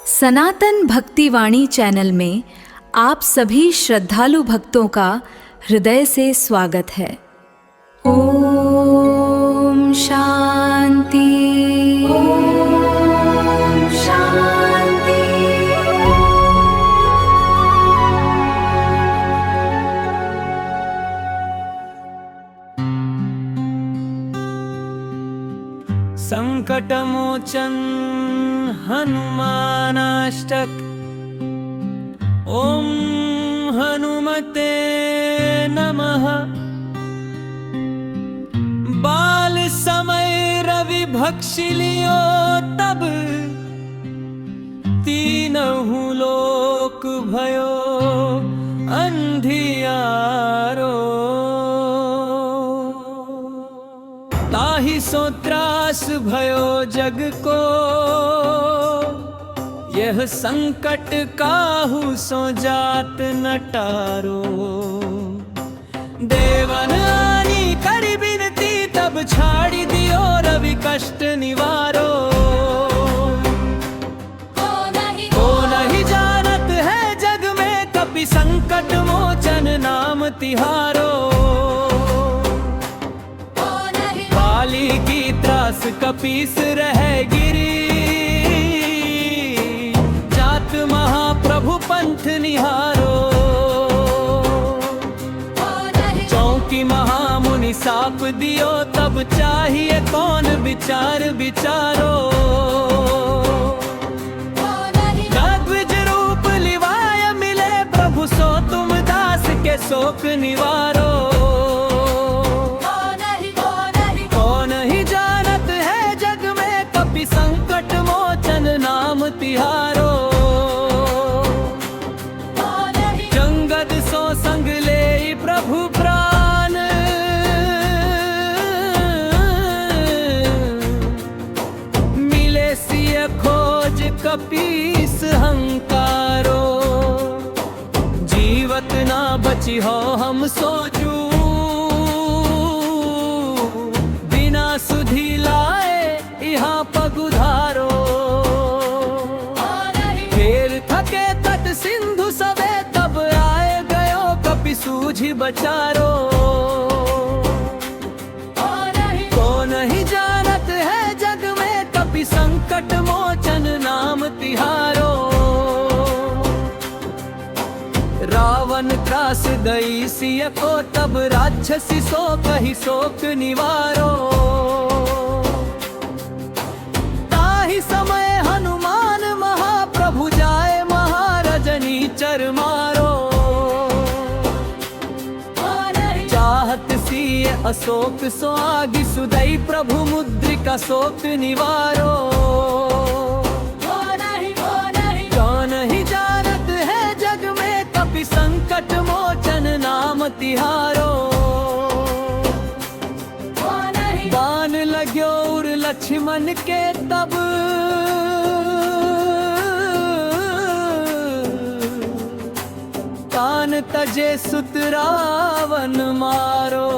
सनातन भक्तिवाणी channel में आप सभी श्रद्धालु भक्तों का हृदय से स्वागत है। ओम शांति, ओम शांति। संकटमोचन हनुमानाष्टक। ओम हनुमते नमः। बाल समय रवि भक्षिलियो तब, तीनहु लोक भयो अंधियारो। ताहि सो त्रास भयो जग को, यह संकट काहू सो जात न टारो। देवन आनी करी बिनती, तब छाड़ी दियो रवि कष्ट निवारो। को नहीं जानत है जग में, कपि संकट मोचन नाम तिहारो। बाली की त्रास कपीस रह गिरी, जात महाप्रभु पंथ निहारो। चौकी महामुनि साप दियो, तब चाहिए कौन विचार विचारो। रघुज रूप लिवाय मिले, प्रभु सो तुम दास के शोक निवारो। संकट मोचन नाम तिहारो। जंगद सो संग ले प्रभु प्राण, मिले सिय खोज कपीस हंकारो। जीवत ना बची हो हम सोचू, बिना सुधी लाए यहाँ पगुधारो। फिर थके तट सिंधु सबे, तब आए गयो कपि सूझी बचारो। को नहीं जानत है जग में, कपि संकट मोचन नाम तिहारो। रावण त्रास दई सिय को, तब राक्षसी सो कही शोक निवारो। समय हनुमान महाप्रभु जाए, महारजनी चर मारो। चाहत सिय अशोक सो आगि, सुदई प्रभु मुद्रिका शोक निवारो। कौन ही जानत है जग में, कपि संकट मोचन नाम तिहारो। बाण लाग्यो उर लक्ष्मण के तब, कान तजे सुत रावण मारो।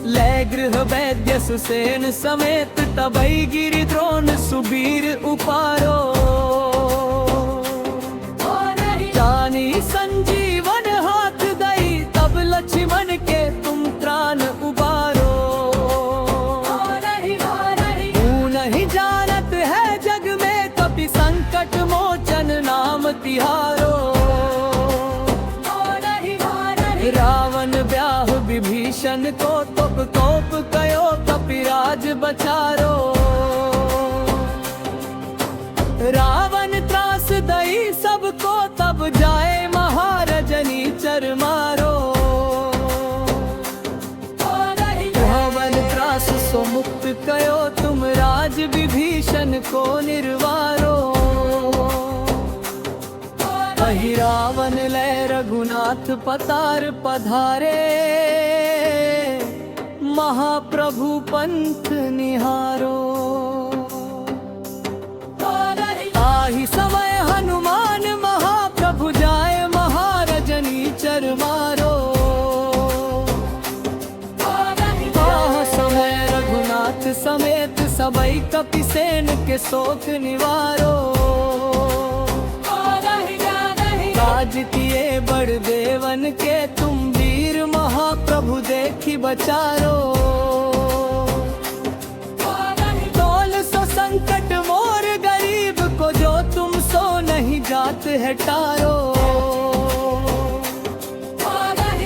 ले गृह वैद्य सुसेन समेत, तबई गिरि द्रोण सुबीर उपारो। जानी संजीवन हाथ दई, तब लक्ष्मण के तुम त्राण उबारो। नहीं जानत है जग में, कपि संकट मोचन नाम तिहारो। रावण ब्याह विभीषण को, तोप तोप कयो कपिराज बचारो। रावण त्रास दई सबको, तब जाए महारजनी चर मारो। रावण त्रास सो मुक्त कयो, तुम राज विभीषण को निर्वारो। वही रावण लय रघुनाथ पतार पधारे, महाप्रभु पंथ निहारो। आही समय हनुमान महाप्रभु जाए, महारजनी चर मारो। समय रघुनाथ समेत सबई कपिसेन के शोक निवारो काजतिए बड़ देवन के तुम वीर महाप्रभु देखी बचारो तोल सो संकट मोर गरीब को जो तुम सो नहीं जात है टारो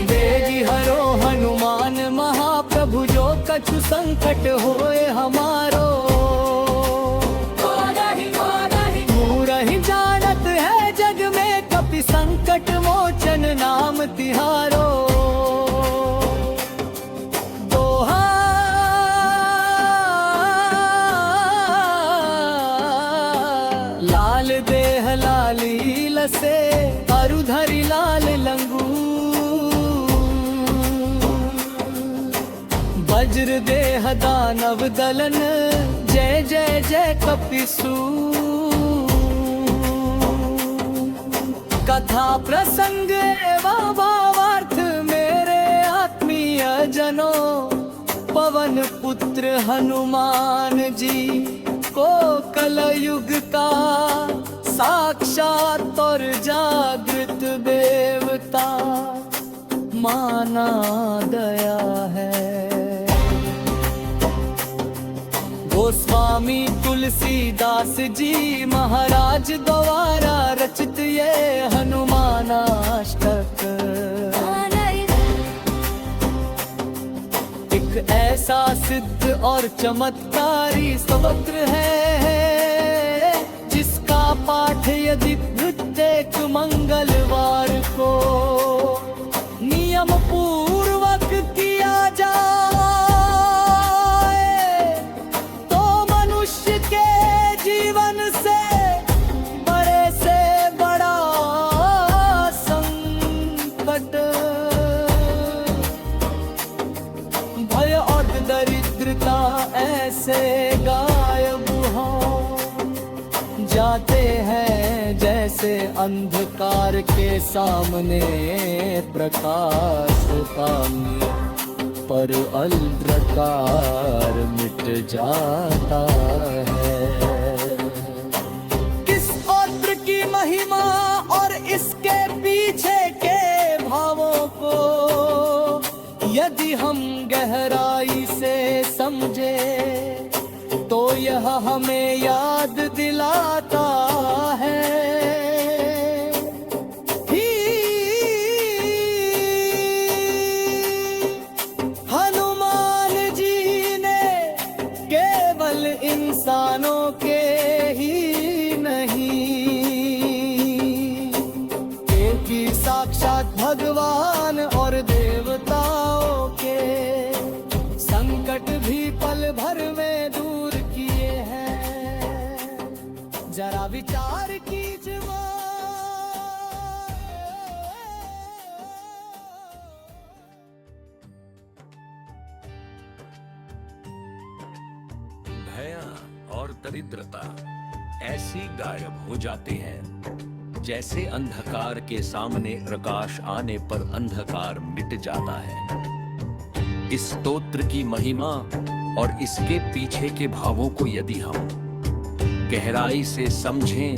बेगी हरो हनुमान महाप्रभु जो कछु संकट होए हमारो मूरहि जानत है जग में कपि संकट मोचन नाम तिहारो दोहा लाल देह लाली लसे अरुधरि लाल लंगू वज्र देह दानव दलन जय जय जय कपिसू कथा प्रसंग एवं भावार्थ मेरे आत्मीय जनों पवन पुत्र हनुमान जी को कलयुग का साक्षात और जागृत देवता माना गया है। गोस्वामी तुलसीदास जी महाराज द्वारा रचित ये हनुमानाष्टक एक ऐसा सिद्ध और चमत्कारी स्तोत्र है जिसका पाठ यदि प्रत्येक मंगलवार को नियम पूर्वक किया जाए तो मनुष्य के जीवन से बड़े से बड़ा संकट भय और दरिद्रता ऐसे गायब हो जाते हैं जैसे अंधकार के सामने प्रकाश पानी पर अंधकार मिट जाता है। किस औत्र की महिमा और इसके पीछे के भावों को यदि हम गहराई से समझे तो यह हमें याद दिलाता है हनुमान जी ने केवल इंसानों के ही नहीं क्योंकि साक्षात भगवान और देवताओं के संकट भी पल भर में दूर किए हैं। जरा विचार कीजिए। भय और दरिद्रता ऐसी गायब हो जाते हैं जैसे अंधकार के सामने प्रकाश आने पर अंधकार मिट जाता है। इस स्तोत्र की महिमा और इसके पीछे के भावों को यदि हम गहराई से समझें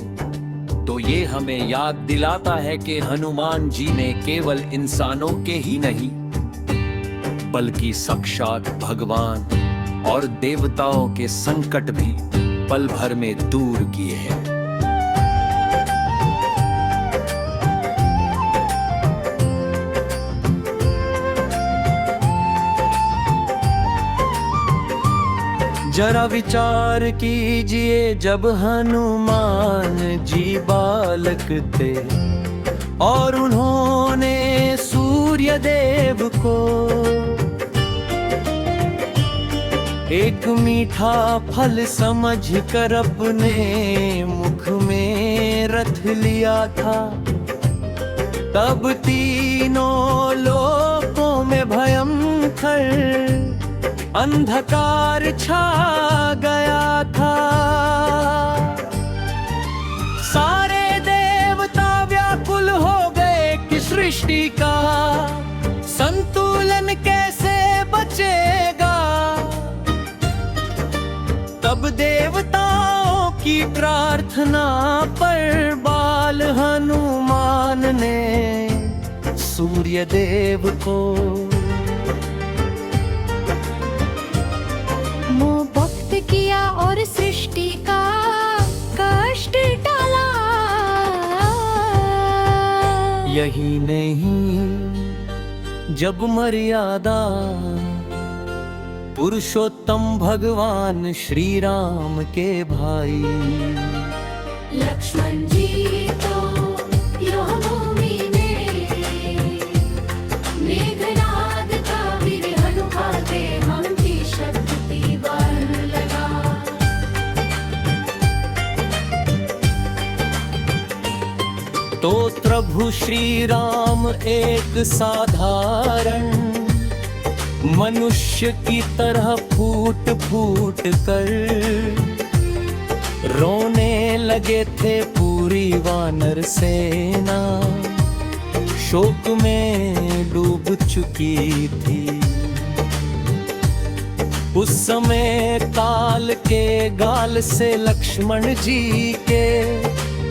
तो ये हमें याद दिलाता है कि हनुमान जी ने केवल इंसानों के ही नहीं बल्कि साक्षात भगवान और देवताओं के संकट भी पल भर में दूर किए हैं। जरा विचार कीजिए जब हनुमान जी बालक थे और उन्होंने सूर्य देव को एक मीठा फल समझकर अपने मुख में रख लिया था। तब तीनों लोकों में भयंकर अंधकार छा गया था। सारे देवता व्याकुल हो गए कि सृष्टि का संतुलन कैसे बचेगा। तब देवताओं की प्रार्थना पर बाल हनुमान ने सूर्य देव को मुक्त किया और सृष्टि का कष्ट टाला। यही नहीं, जब मर्यादा पुरुषोत्तम भगवान श्री राम के भाई लक्ष्मण जी तो यह भूमि में मेघनाद का वीर हनुमाते हम की शक्ति बल लगा। तो प्रभु श्री राम एक साधारण मनुष्य की तरह फूट फूट कर रोने लगे थे। पूरी वानर सेना शोक में डूब चुकी थी। उस समय काल के गाल से लक्ष्मण जी के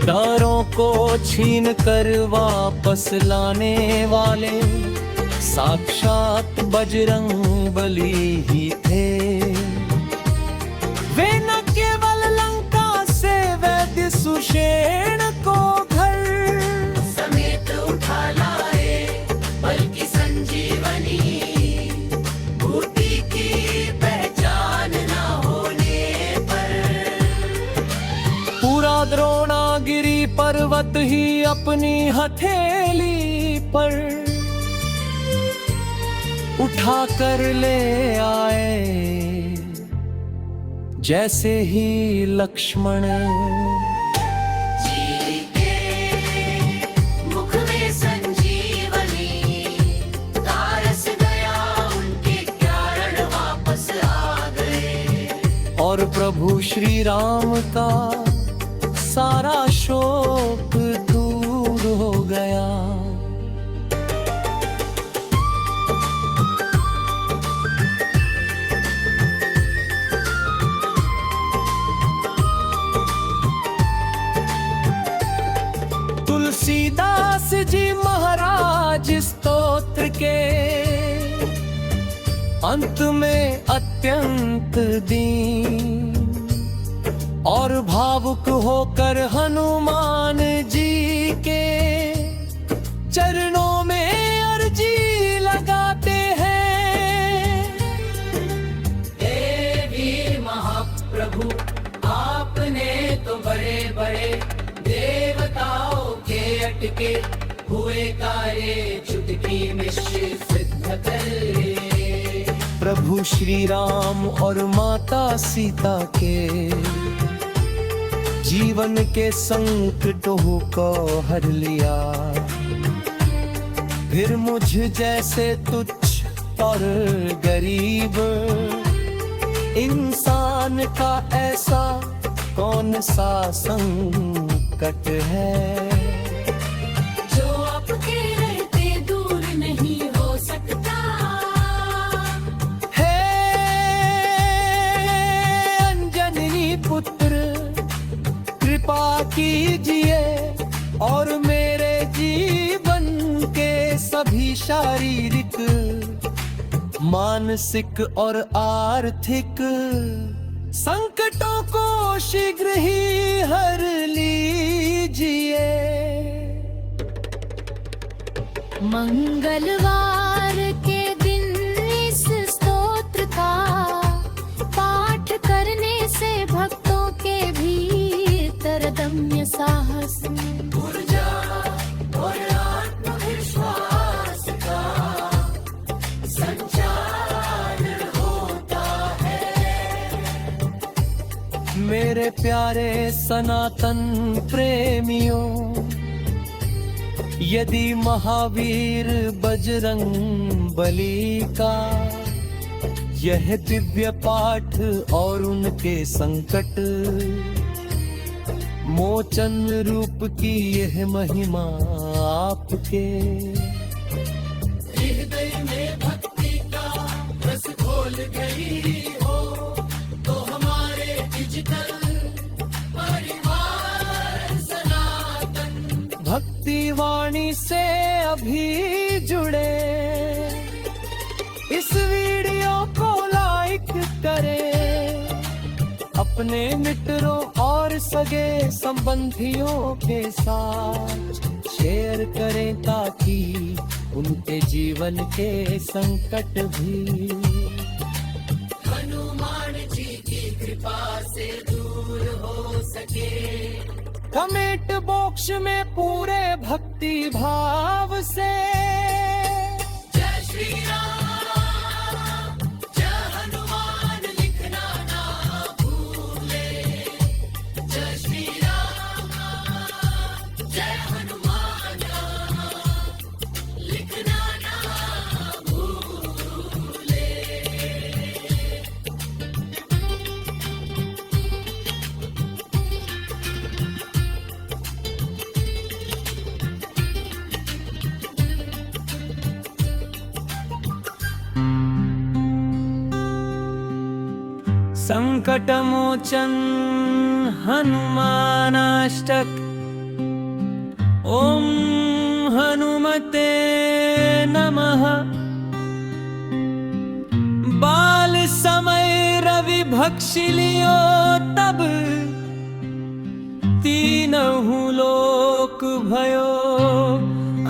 दारों को छीन कर वापस लाने वाले साक्षात बजरंग बली ही थे। वे न केवल लंका से वैद्य सुषेण को घर समेत उठा लाए, बल्कि संजीवनी बूटी की पहचान न होने पर पूरा द्रोणागिरी पर्वत ही अपनी हथेली पर उठा कर ले आए। जैसे ही लक्ष्मण जी के मुख में संजीवनी तारस गया, उनके कारण वापस आ गए। और प्रभु श्री राम का सारा शोक दूर हो गया। तुलसीदास जी महाराज स्तोत्र के अंत में अत्यंत दीन और भावुक होकर हनुमान जी के चरणों में अर्जी लगाते हैं। देवी महाप्रभु आपने तो बड़े बड़े देवताओं के अटके हुए कार्य चुटकी में सिद्ध कर। प्रभु श्री राम और माता सीता के जीवन के संकटों को हर लिया। फिर मुझ जैसे तुच्छ और गरीब इंसान का ऐसा कौन सा संकट है जो आपके रहते दूर नहीं हो सकता। है अंजनी पुत्र कृपा कीजिए और मेरे जीवन के सभी शारीरिक मानसिक और आर्थिक संकटों को शीघ्र ही हर लीजिए। मंगलवार के दिन इस स्तोत्र का पाठ करने से भक्तों के भीतर दम्य साहस ऊर्जा और आत्मविश्वास का संचार होता है। मेरे प्यारे सनातन प्रेमियों, यदि महावीर बजरंग बली का यह दिव्य पाठ और उनके संकट मोचन रूप की यह महिमा आपके हृदय में भक्ति का रस घोल गई हो, तो हमारे वाणी से अभी जुड़े, इस वीडियो को लाइक करें, अपने मित्रों और सगे संबंधियों के साथ शेयर करें ताकि उनके जीवन के संकट भी हनुमान जी की कृपा से दूर हो सके। कमेंट बॉक्स में पूरे भक्ति भाव से जय श्री राम जय हनुमान लिखना ना भूले, जय श्री राम जय हनुमान लिखना ना भूले। संकट मोचन हनुमानाष्टक। ओम हनुमते नमः। बाल समय रवि भक्षिलियो तब, तीनहु लोक भयो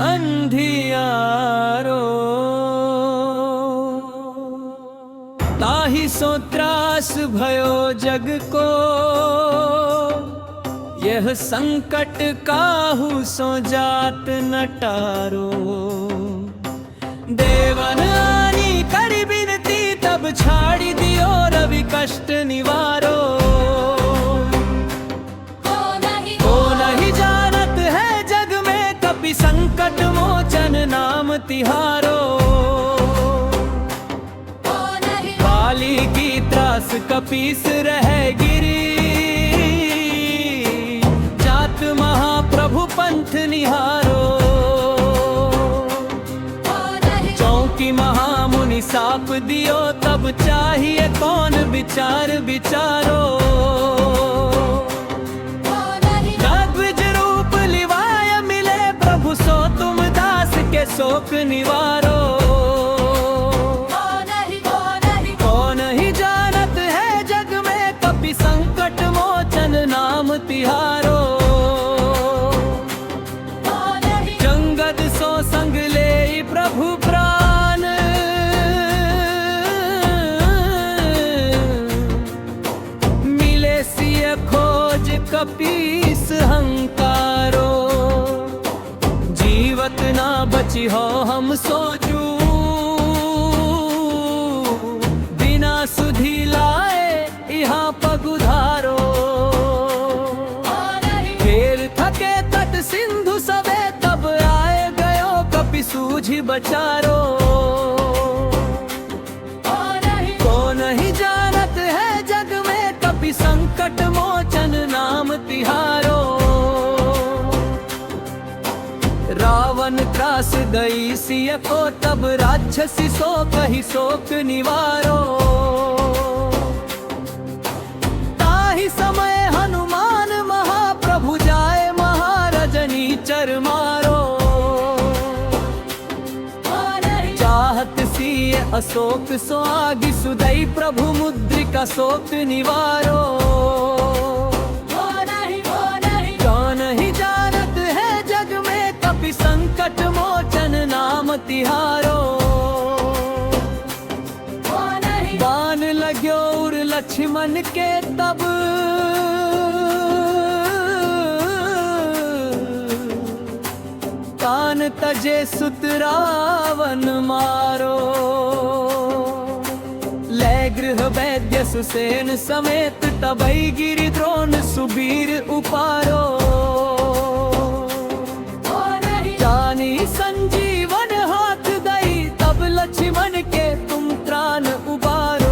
अंधियारो। ताहि सो त्रास भयो जग को, यह संकट काहू सो जात न टारो। देवन आनी करी बिनती तब छाड़ी दियो रवि कष्ट निवारो। को नहीं जानत है जग में कपि संकट मोचन नाम तिहारो। काली की त्रास कपीस रह गिरी, जात महाप्रभु पंथ निहारो। चौकी महामुनि साप दियो तब चाहिए कौन विचार विचारो। जगविज रूप लिवाय मिले प्रभु सो तुम दास के शोक निवारो। संकट मोचन नाम तिहारो। जंगद सो संग ले प्रभु प्राण, मिले सिय खोज कपीस हंकारो। जीवत ना बची हो हम सोचू, बिना सुधी लाए यहाँ पगुधारो। फिर थके तट सिंधु सबे तब आए गयो कपि सूझी बचारो। को नहीं जानत है जग में कपि संकट मोचन नाम तिहारो। रावण त्रास दई सिय को तब राक्षसी सो कही शोक निवारो। समय हनुमान महाप्रभु जाए महारजनी चर मारो। चाहत सिय अशोक सो आगि सुदई प्रभु मुद्रिका शोक निवारो। कौन ही जानत है जग में कपि संकट मोचन नाम तिहारो। बाण लाग्यो उर लक्ष्मण के तब, कान तजे सुत रावण मारो। ले गृह वैद्य सुसेन समेत तबई गिरि द्रोण सुबीर उपारो। जानी संजीवन हाथ दई तब लक्ष्मण के तुम त्राण उबारो।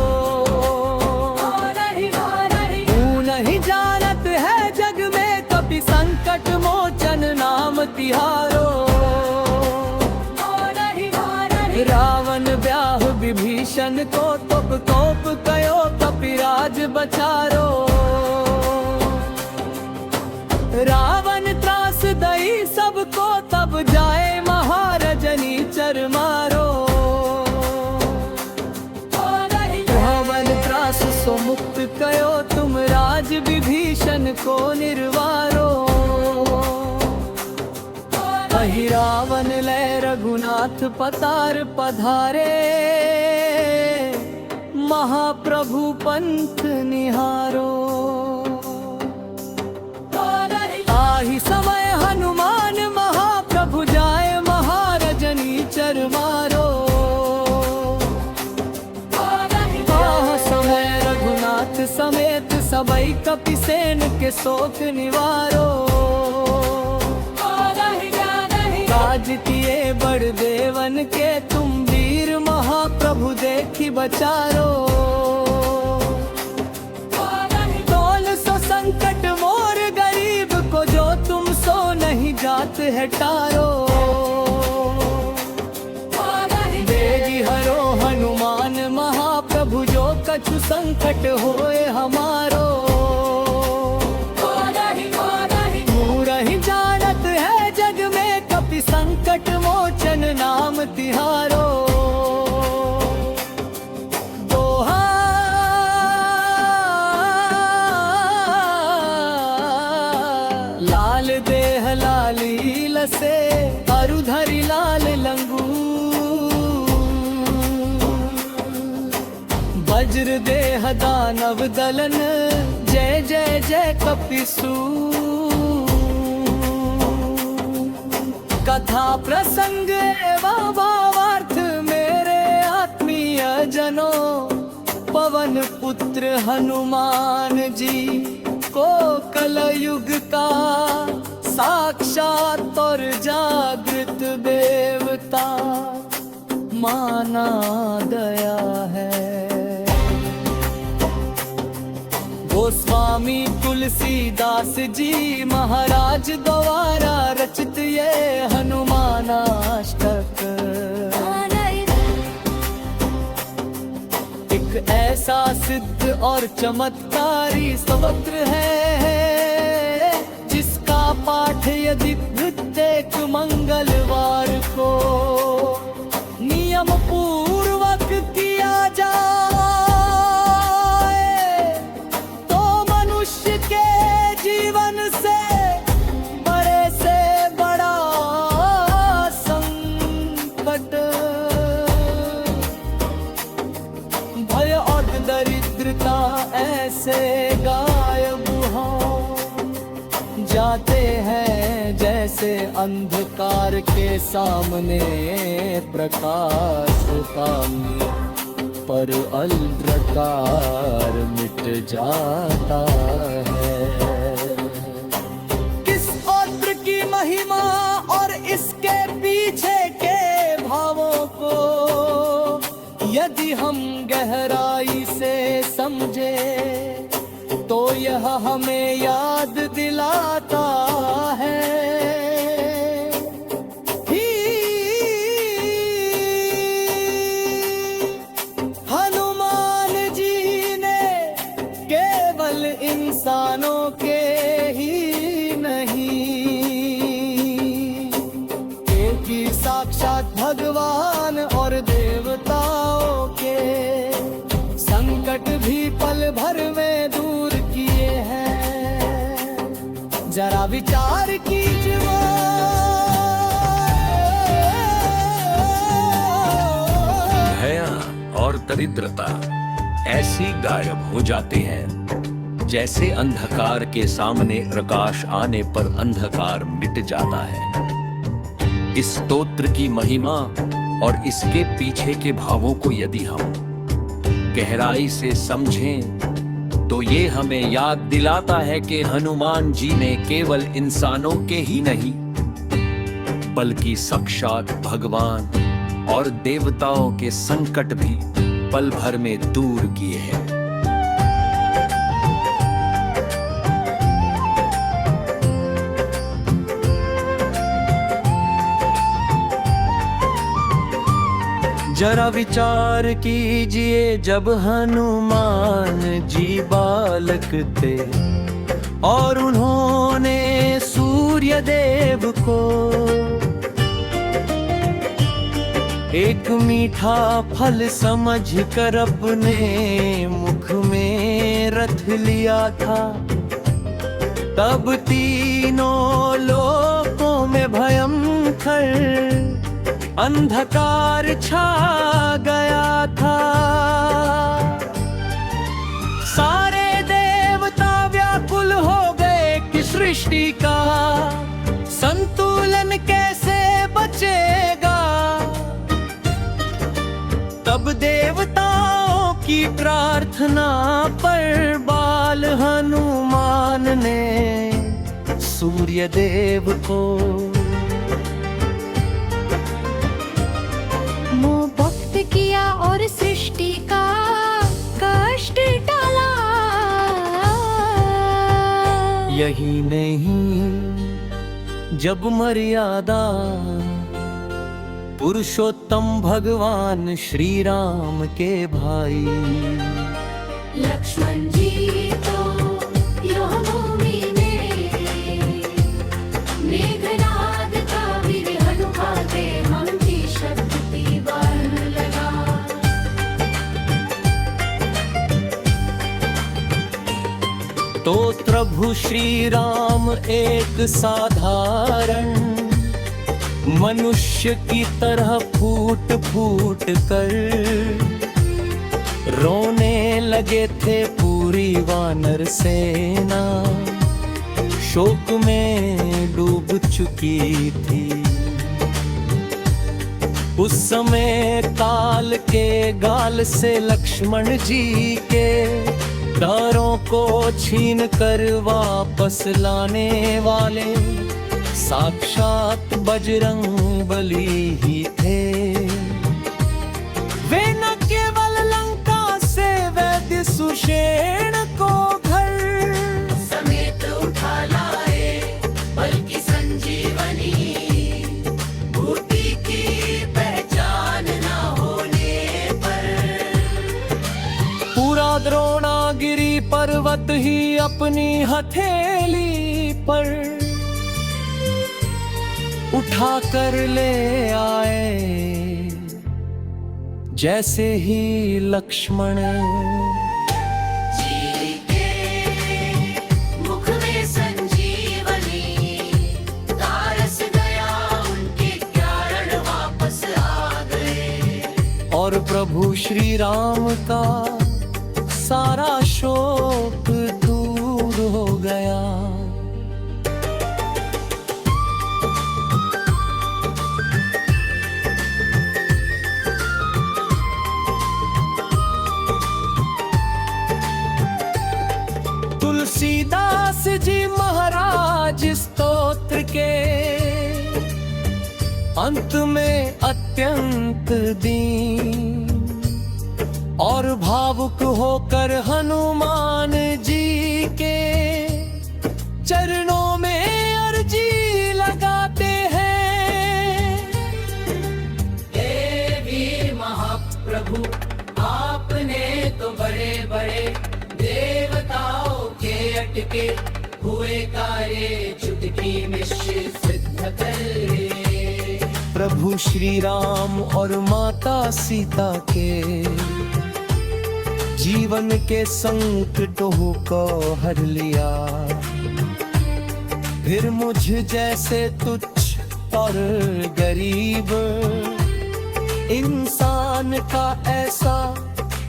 नहीं जानत है जग में कपि संकट मोचन नाम तिहारो। रावण ब्याह विभीषण को तोप तोप कयो कपिराज बचारो। रावण त्रास दई सबको तब को निर्वारो। वही रावण लय रघुनाथ पतार पधारे, महाप्रभु पंथ निहारो। आही समय हनुमान महाप्रभु जाए, महारजनी चर मारो। आह समय रघुनाथ समेत सबई कपिसेन के शोक निवारो। काज किए बड़ देवन के तुम वीर, महाप्रभु देखी बचारो। तोल सो संकट मोर गरीब को, जो तुम सो नहीं जात है टारो। बेगी हरो हनुमान महाप्रभु, जो कछु संकट होए हमारो। मूरहि जानत है जग में, कपि संकट मोचन नाम तिहारो। दोहा लाल देह लाली लसे, अरुधरि लाल लंगू। वज्र देह दानव दलन, जय जय जय कपिसू। कथा प्रसंग एवं भावार्थ मेरे आत्मीय जनों, पवन पुत्र हनुमान जी को कलयुग का साक्षात और जागृत देवता माना गया है। गोस्वामी तुलसीदास जी महाराज द्वारा रचित ये हनुमानाष्टक, एक ऐसा सिद्ध और चमत्कारी स्तोत्र है, जिसका पाठ यदि प्रत्येक मंगलवार को नियम पूर्वक किया जाए, तो मनुष्य के जीवन से बड़े से बड़ा संकट, भय और दरिद्रता ऐसे गायब हो जाते हैं, जैसे अंधकार के सामने प्रकाश पानी पर अंधकार मिट जाता है। किस औत्र की महिमा और इसके पीछे के भावों को यदि हम गहराई से समझे, तो यह हमें याद दिलाता है हनुमान जी ने केवल इंसानों के ही नहीं, एक ही साक्षात भगवान और देवताओं के संकट भी पल भर में दूर किए हैं। जरा विचार कीजिए। भय और दरिद्रता ऐसी गायब हो जाते हैं, जैसे अंधकार के सामने प्रकाश आने पर अंधकार मिट जाता है। इस स्तोत्र की महिमा और इसके पीछे के भावों को यदि हम गहराई से समझें, तो ये हमें याद दिलाता है कि हनुमान जी ने केवल इंसानों के ही नहीं, बल्कि साक्षात भगवान और देवताओं के संकट भी पल भर में दूर किए हैं। जरा विचार कीजिए, जब हनुमान जी बालक थे और उन्होंने सूर्य देव को एक मीठा फल समझकर अपने मुख में रख लिया था। तब तीनों लोकों में भयंकर अंधकार छा गया था। सारे देवता व्याकुल हो गए कि सृष्टि का संतुलन कैसे बचेगा। तब देवताओं की प्रार्थना पर बाल हनुमान ने सूर्य देव को मुक्त किया और सृष्टि का कष्ट टाला। यही नहीं, जब मर्यादा पुरुषोत्तम भगवान श्री राम के भाई लक्ष्मण जी तो यह भूमि में मेघनाद का वीर हनुमाते हम की शक्ति बल लगा। तो प्रभु श्री राम एक साधारण मनुष्य की तरह फूट फूट कर रोने लगे थे। पूरी वानर सेना शोक में डूब चुकी थी। उस समय काल के गाल से लक्ष्मण जी के दारों को छीन कर वापस लाने वाले साक्षात बजरंग बली ही थे। वे न केवल लंका से वैद्य सुषेण को घर समेत उठा लाए, बल्कि संजीवनी बूटी की पहचान न होने पर पूरा द्रोणागिरी पर्वत ही अपनी हथेली पर उठा कर ले आए। जैसे ही लक्ष्मण जी के मुख में संजीवनी तारस गया, उनके कारण वापस आ गए। और प्रभु श्री राम का सारा शोक दूर हो गया। तुलसीदास जी महाराज स्तोत्र के अंत में अत्यंत दीन और भावुक होकर हनुमान जी के चरणों में अर्जी लगाते हैं। हे वीर महाप्रभु, आपने तो बड़े बड़े देवताओं के अटके हुए कार्य चुटकी में सिद्ध कर। प्रभु श्री राम और माता सीता के जीवन के संकटों को हर लिया। फिर मुझ जैसे तुच्छ और गरीब इंसान का ऐसा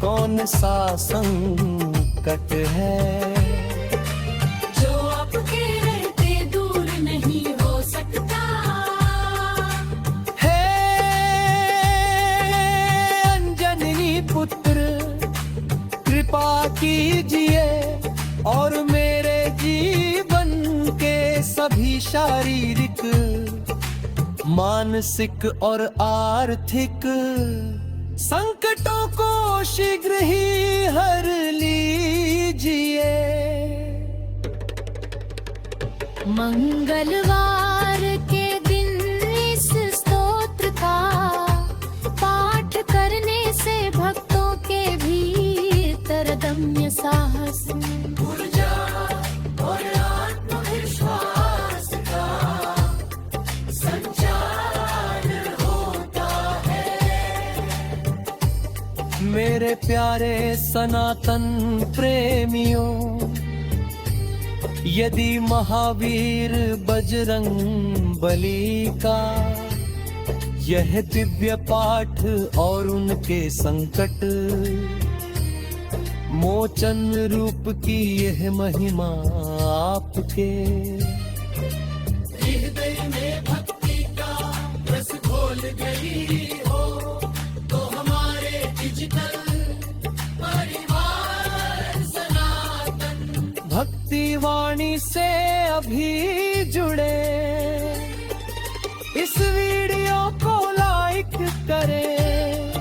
कौन सा संकट है जो आपके रहते दूर नहीं हो सकता। हे अंजनी पुत्र, कृपा कीजिए और मेरे जीवन के सभी शारीरिक, मानसिक और आर्थिक संकटों को शीघ्र ही हर लीजिए। मंगलवार के दिन इस स्तोत्र का पाठ करने से भक्तों के भीतर दम्य साहस, ऊर्जा और आत्मविश्वास का संचार होता है। मेरे प्यारे सनातन प्रेमियों, यदि महावीर बजरंग बली का यह दिव्य पाठ और उनके संकट मोचन रूप की यह महिमा आपके हृदय में भक्ति का रस घोल गई हो तो हमारे डिजिटल परिवार सनातन भक्ति वाणी से अभी जुड़े इस वीडियो को लाइक करें,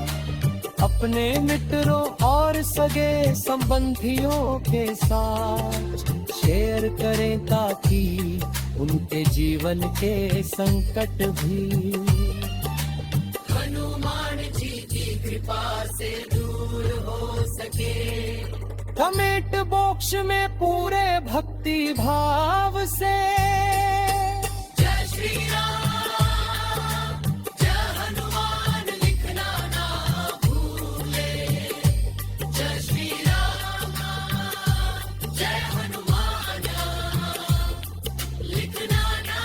अपने मित्रों और सगे संबंधियों के साथ शेयर करें ताकि उनके जीवन के संकट भी हनुमान जी की कृपा से दूर हो सके। कमेंट बॉक्स में पूरे भक्ति भाव से जय श्री राम जय हनुमान लिखना ना भूले। जय श्री राम जय हनुमान लिखना ना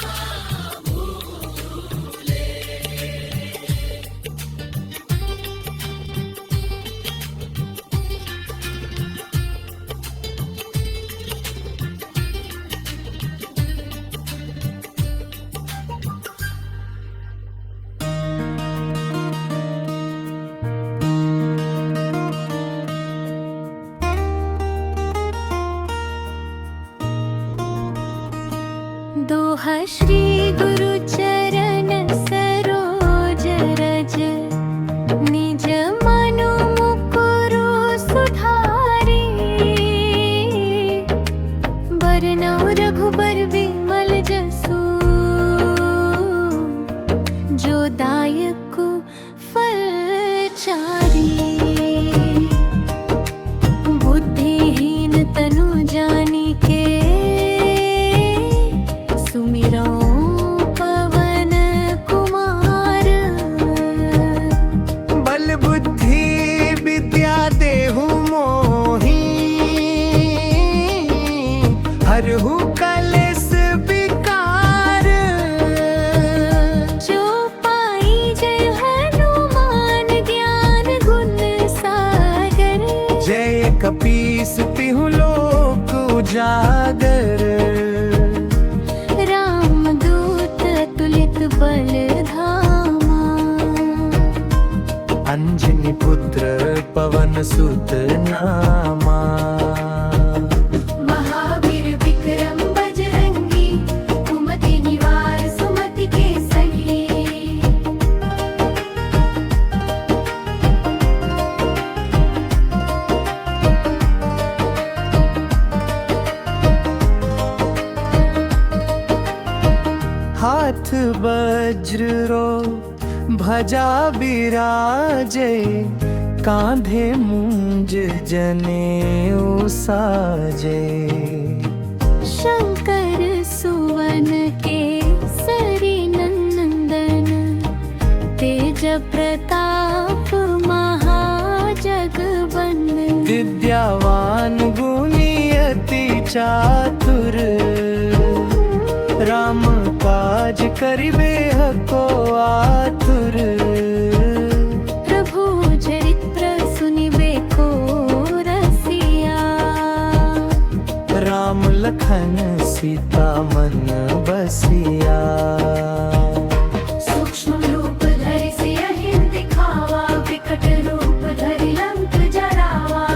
भूले। दोहा श्री गुरु चरण सरोज रज निज मनु मुकुरु सुधारी। बरनउँ रघुबर बिमल जसु जो दायक फल चारी। बुद्धिहीन तनु जानिके पवन कुमार। बल बुद्धि विद्या देहु मोहि हरहु कलेस विकार। जो पाई जय हनुमान ज्ञान गुण सागर। जय कपीस तिहु लोक उजागर। रामदूत तुलित बल धामा। अंजनी पुत्र पवन सुत नामा। महावीर विक्रम बजरंगी कुमति निवार सुमति के संगी। हाथ वज्र रो भजा बिराजे कांधे मूंज जनेऊ साजे। शंकर सुवन केसरी नंदन तेज प्रताप महाजगवंदन। विद्यावान गुणी अति चातुर राम काज करिबे हको आतुर। प्रभु चरित्र सुनिबे को रसिया। राम लखन सीता मन बसिया। सूक्ष्म रूप धरि सियहि दिखावा। विकट रूप धरि लंक जरावा।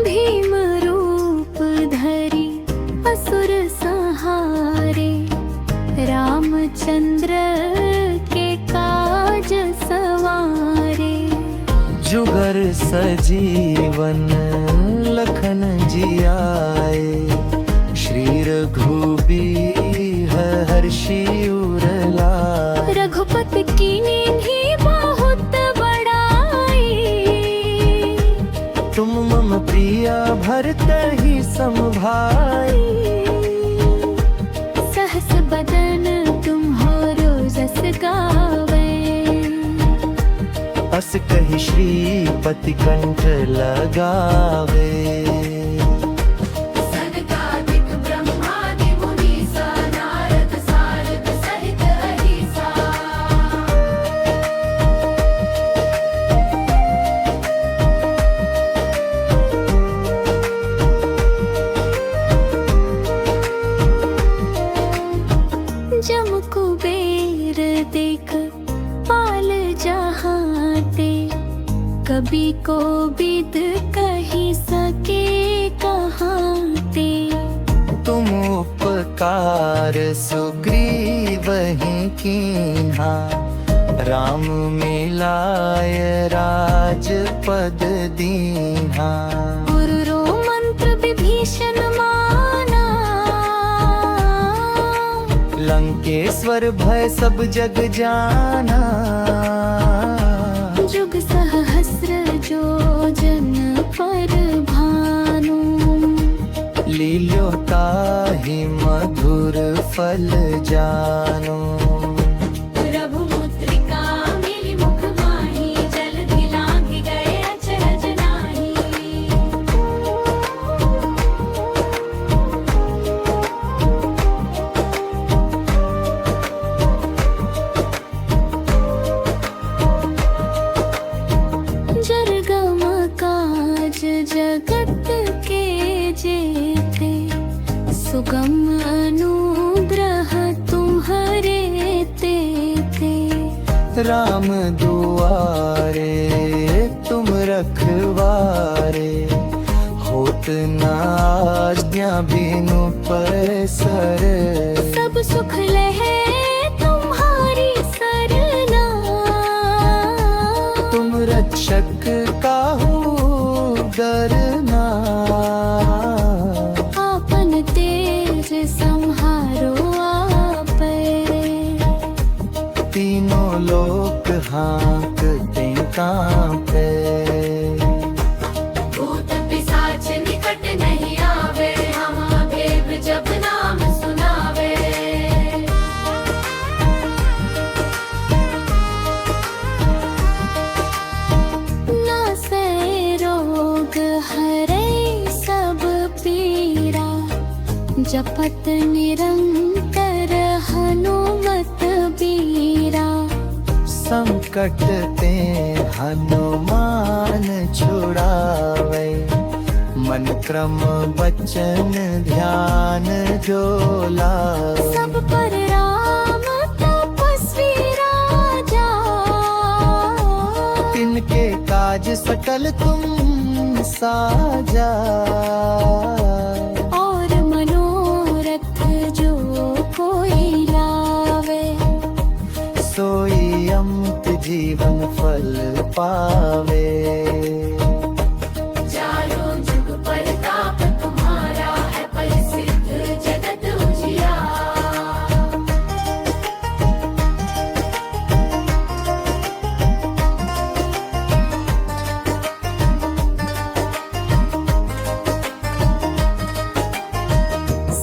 भीम रूप धरि असुर संहारे। रामचंद्र के काज सवारे। जुगर सजीवन लखन जियाए। श्री रघुबीर हर्षि उर लाए। रघुपति कीन्ही बहुत बड़ाई। तुम मम प्रिया भरतहि समभाई। सहस बदन तुम्हारो जस गावे। अस कहि श्रीपति कंठ लगावे। सनकादिक ब्रह्मादि मुनीसा नारद सारद सहित अहिसा। जम कुबेर देख पाल जहाते, कभी को बिद कही सके कहाते। तुम उपकार सुग्रीव ही कीन्हा, राम मिलाय राजपद दीन्हा। गुरु मंत्र विभीषण माना, लंकेश्वर भय सब जग जाना। जुग सहस्र जो जन पर भानु, लील्यो ताहि मधुर फल जानो। रघुमुद्रिका मिली मुख माही, जलधि लांघि गए अचरज नाहि। जरगम काज जगत के जेते, सुगम अनुग्रह तुम्हारे तेते। राम दुआरे तुम रखवारे, होत न आज्ञा बिनु पैसर। सब सुख लहे तुम्हारी सरना, तुम रक्षक काहू डरना। आपन तेज संहारो आपे। तीनों लोक हाँकते कांपे। भूत पिशाच निकट नहीं आवे, महादेव जब नाम सुनावे। नासै रोग हरै सब पीरा, जपत निरंतर हनुमत बीरा। संकट ते हनुमान छुड़ावे, मन क्रम बचन ध्यान जो लावे। सब पर राम तपस्वी राजा, तिनके काज सकल तुम साजा। और मनोरथ जो कोई लावे, सोई अमृत जीवन फल पावे। चारों जुग परताप तुम्हारा है, परिसिद्ध जगत उजियार।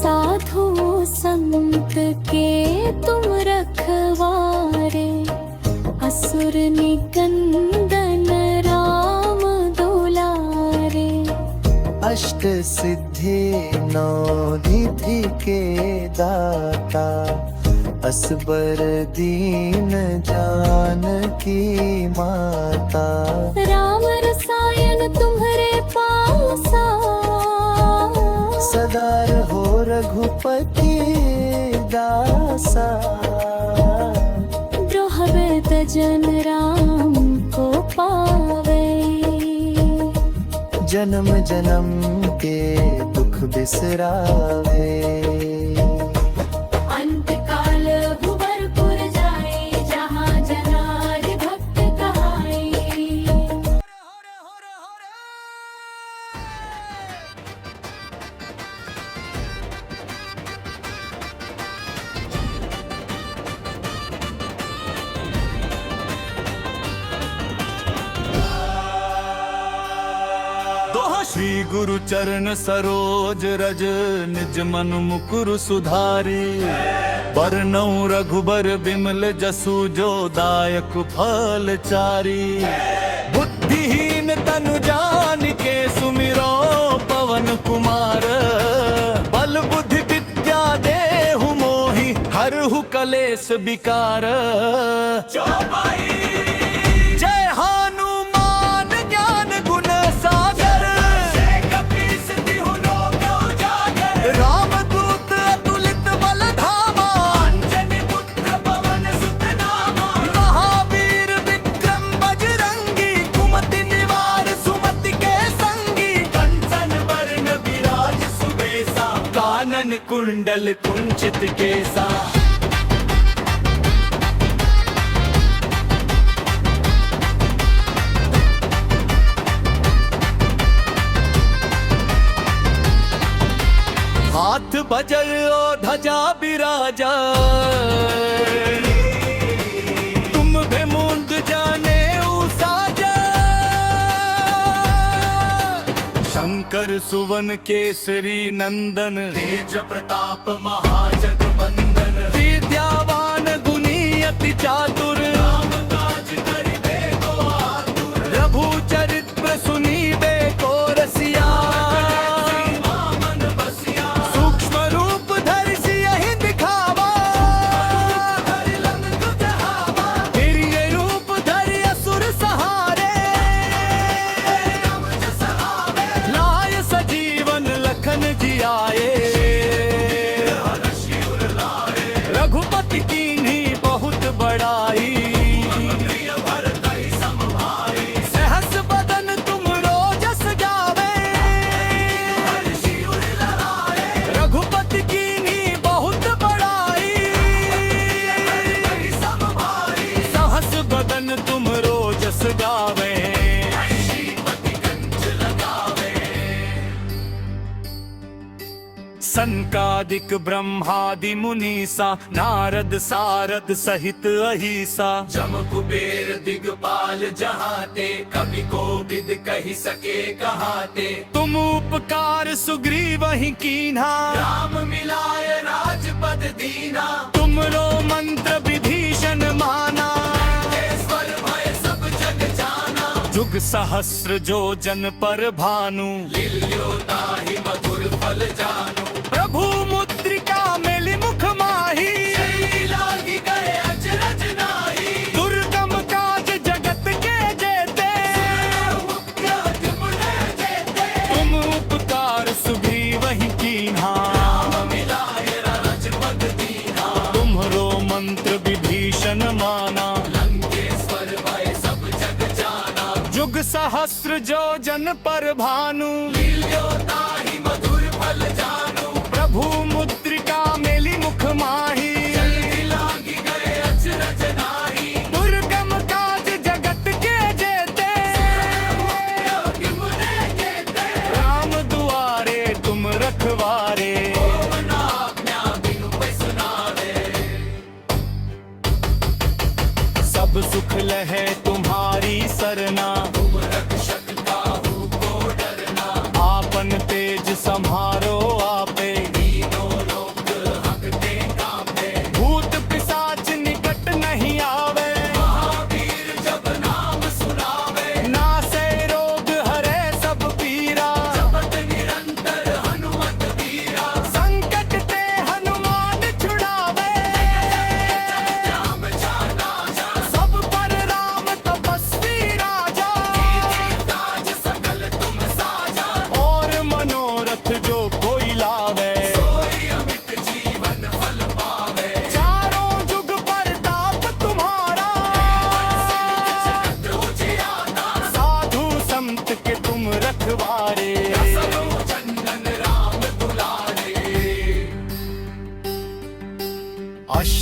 साधु संत के तुम रखवारे, असुर निकंदन राम दुलारे। अष्ट सिद्धि नौ निधि के दाता, असबर दीन जानकी माता। राम रसायन तुम्हारे पासा, सदा रहो रघुपति दासा। द्रोहबेद जन राम को पावे, जन्म जन्म के दुख बिसरावे। अंत काल भुवरपुर जाए, जहाँ जनार्दन भक्त कहाई। दोहा श्री गुरु चरण सरोज रज, निज मन मुकुर सुधारे। बरनऊ रघुबर बिमल जसु जो दायक फल चारी। बुद्धिहीन तनु जान के सुमिरो पवन कुमार। बल बुद्धि विद्या देहु मोहि हरहु कलेश विकार। जय हनुमान ज्ञान गुण सागर। रामदूत अतुलित बल धामा। महावीर विक्रम बजरंगी। कुमति निवार सुमति के संगी। कंचन वरण विराज सुबेसा। कानन कुंडल कुंचित केसा। हाथ बजर ओ ध्वजा बिराजा। तुम भी मुंद जाने साजा। शंकर सुवन केसरी नंदन। तेज प्रताप महाजगवंदन। विद्यावान गुणी अति चातुर। प्रभु चरित्र सुनीबे को रसिया। रघुपति कीन्ही बहुत बड़ाई। सहस बदन तुम रोजस गावे। रघुपति कीन्ही बहुत बड़ाई। सहस बदन तुम रोजस गावे। सनकादिक ब्रह्मादि मुनीसा। नारद सारद सहित अहिसा। जम कुबेर दिगपाल जहाते। कवि कोविद कहि सके कहाते। तुम उपकार सुग्रीव ही कीन्हा। राम मिलाय राजपद दीना। तुमरो मंत्र विभीषण माना। ईश्वर भय सब जग जाना। जुग सहस्र जो जन पर भानु। लिल्यो ताहि मधुर फल जानू। प्रभु मुद्रिका मेलि मुख माही। लागी गए अचरज नाही। दुर्गम काज जगत के जेते। तुम उपकार सुग्रीव ही कीन्हा। मिलाय राजपद दीना। तुम्हरो मंत्र विभीषण माना। लंकेश्वर भय सब जग जाना। जुग सहस्र जो जन पर भानु। लिल्यो ताहि मधुर फल जानू। प्रभु मुद्रिका मेलि मुख माही। लागी गए अचरज नाही। दुर्गम काज जगत के जेते। राम दुआरे तुम रखवारे। सब सुख लहे तुम्हारी सरना। आपन तेज सम्हारो आपे।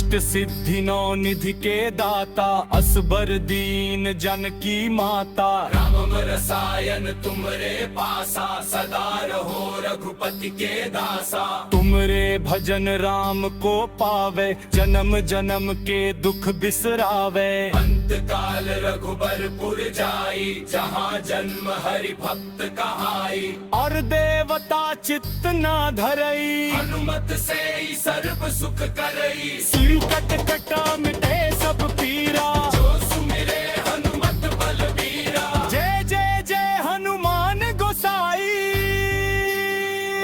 अष्ट सिद्धि नौ निधि के दाता असबर दीन जन की माता राम रसायन तुमरे पासा सदा रहो रघुपति के दासा तुमरे भजन राम को पावे जन्म जन्म के दुख बिसरावे अंत काल रघुबरपुर जाई जहाँ जन्म हरि भक्त कहाई और देवता चित्त ना धरई हनुमत से ही सर्व सुख करई संकट कटा मिटे सब पीरा जो सुमिरे हनुमत बलबीरा जय जय जय हनुमान गोसाई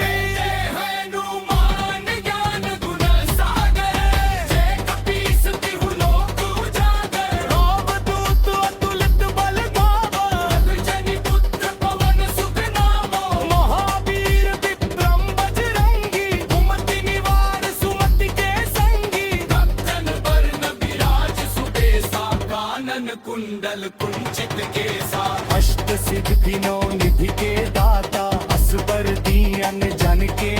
जय हनुमान ज्ञान गुण सागर जय कपीस तिहु लोक उजागर रामदूत अतुलित बल गावा जनि पुत्र पवन सुख नामो महावीर विक्रम बजरंगी कुमति निवार सुमति के संगी भक्तन वर्ण विराज सुबेसा कानन कुंडल कुंचित केसा अष्ट सिद्धि नौ निधि के दाता असबर दीन जन के